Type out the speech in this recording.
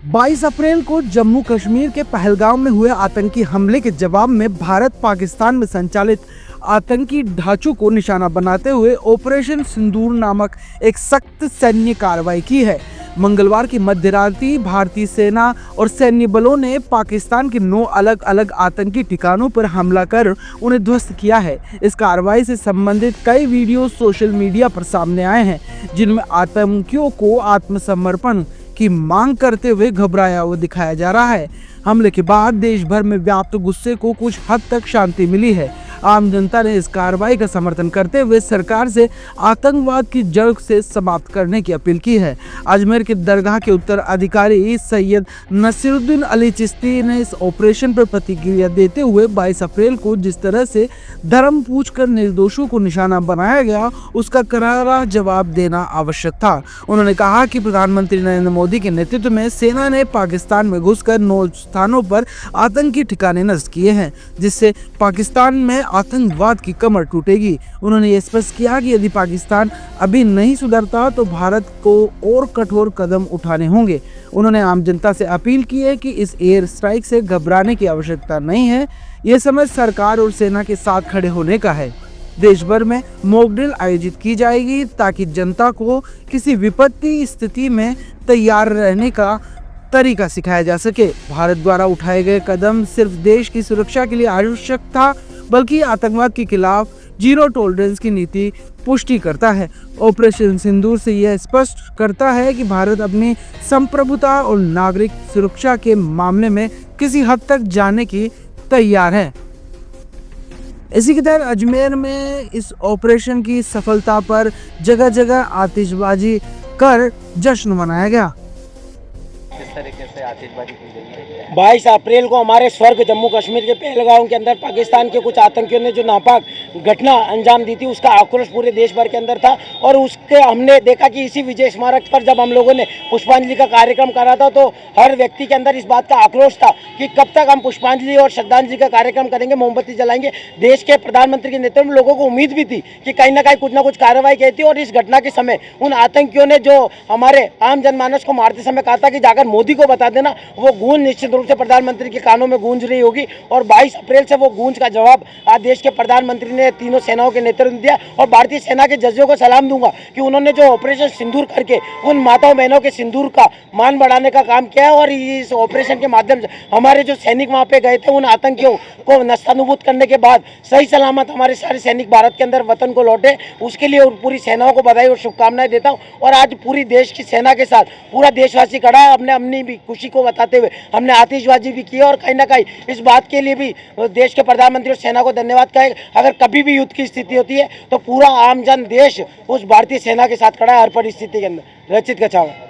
22 अप्रैल को जम्मू कश्मीर के पहलगाम में हुए आतंकी हमले के जवाब में भारत पाकिस्तान में संचालित आतंकी ढांचों को निशाना बनाते हुए ऑपरेशन सिंदूर नामक एक सख्त सैन्य कार्रवाई की है। मंगलवार की मध्यरात्रि भारतीय सेना और सैन्य बलों ने पाकिस्तान के 9 अलग अलग आतंकी ठिकानों पर हमला कर उन्हें ध्वस्त किया है। इस कार्रवाई से संबंधित कई वीडियो सोशल मीडिया पर सामने आए हैं, जिनमें आतंकियों को आत्मसमर्पण की मांग करते हुए घबराया हुआ दिखाया जा रहा है। हमले के बाद देश भर में व्याप्त गुस्से को कुछ हद तक शांति मिली है। आम जनता ने इस कार्रवाई का समर्थन करते हुए सरकार से आतंकवाद की जड़ से समाप्त करने की अपील की है। अजमेर के दरगाह के उत्तराधिकारी सैयद नसीरुद्दीन अली चिश्ती ने इस ऑपरेशन पर प्रतिक्रिया देते हुए 22 अप्रैल को जिस तरह से धर्म पूछकर निर्दोषों को निशाना बनाया गया, उसका करारा जवाब देना आवश्यक था। उन्होंने कहा कि प्रधानमंत्री नरेंद्र मोदी के नेतृत्व में सेना ने पाकिस्तान में घुसकर 9 स्थानों पर आतंकी ठिकाने नष्ट किए हैं, जिससे पाकिस्तान में आतंकवाद की कमर टूटेगी। उन्होंने ये स्पष्ट किया कि यदि पाकिस्तान अभी नहीं सुधरता तो भारत को और कठोर कदम उठाने होंगे। उन्होंने आम जनता से अपील की है कि इस एयर स्ट्राइक से घबराने की आवश्यकता नहीं है। ये समय सरकार और सेना के साथ खड़े होने का है। देश भर में मॉक ड्रिल आयोजित की जाएगी ताकि जनता को किसी विपत्ति स्थिति में तैयार रहने का तरीका सिखाया जा सके। भारत द्वारा उठाए गए कदम सिर्फ देश की सुरक्षा के लिए आवश्यक था, बल्कि आतंकवाद के खिलाफ जीरो टॉलरेंस की नीति पुष्टि करता है। ऑपरेशन सिंदूर से यह स्पष्ट करता है कि भारत अपनी संप्रभुता और नागरिक सुरक्षा के मामले में किसी हद तक जाने की तैयार है। इसी के तहत अजमेर में इस ऑपरेशन की सफलता पर जगह जगह आतिशबाजी कर जश्न मनाया गया। किस तरीके से आतिशबाजी की गई है? 22 अप्रैल को हमारे स्वर्ग जम्मू कश्मीर के पहलगाम के अंदर पाकिस्तान के कुछ आतंकियों ने जो नापाक घटना अंजाम दी थी, उसका आक्रोश पूरे देश भर के अंदर था। और उसके हमने देखा कि इसी विजय स्मारक पर जब हम लोगों ने पुष्पांजलि का कार्यक्रम करा था, तो हर व्यक्ति के अंदर इस बात का आक्रोश था कि कब तक हम पुष्पांजलि और श्रद्धांजलि का कार्यक्रम करेंगे, मोमबत्ती जलाएंगे। देश के प्रधानमंत्री के नेतृत्व में लोगों को उम्मीद भी थी कि कहीं ना कुछ कार्रवाई की थी। और इस घटना के समय उन आतंकियों ने जो हमारे आम जनमानस को मारते समय कहा था कि जाकर मोदी को बता देना, वो गूंज निश्चित रूप से प्रधानमंत्री के कानों में गूंज रही होगी। और 22 अप्रैल से वो गूंज का जवाब आज देश के प्रधानमंत्री ने तीनों सेनाओं के नेतृत्व में दिया। और भारतीय सेना के जज्बों को सलाम दूंगा कि उन्होंने जो ऑपरेशन सिंदूर करके उन माताओं बहनों के सिंदूर का मान बढ़ाने का काम किया है। और इस ऑपरेशन के माध्यम से हमारे जो सैनिक वहां पे गए थे, उन आतंकियों को नस्तानुबूत करने के बाद सही सलामत हमारे सारे सैनिक भारत के अंदर वतन को लौटे, उसके लिए पूरी सेनाओं को बधाई और शुभकामनाएं देता हूँ। और आज पूरी देश की सेना के साथ पूरा देशवासी खड़ा है। हमने अपनी भी खुशी को बताते हुए हमने आतिशबाजी भी की है। और कहीं ना कहीं इस बात के लिए भी देश के प्रधानमंत्री और सेना को धन्यवाद कहे। अगर कभी भी युद्ध की स्थिति होती है तो पूरा आम जन देश उस भारतीय सेना के साथ खड़ा है हर परिस्थिति के अंदर। रचित कछावा।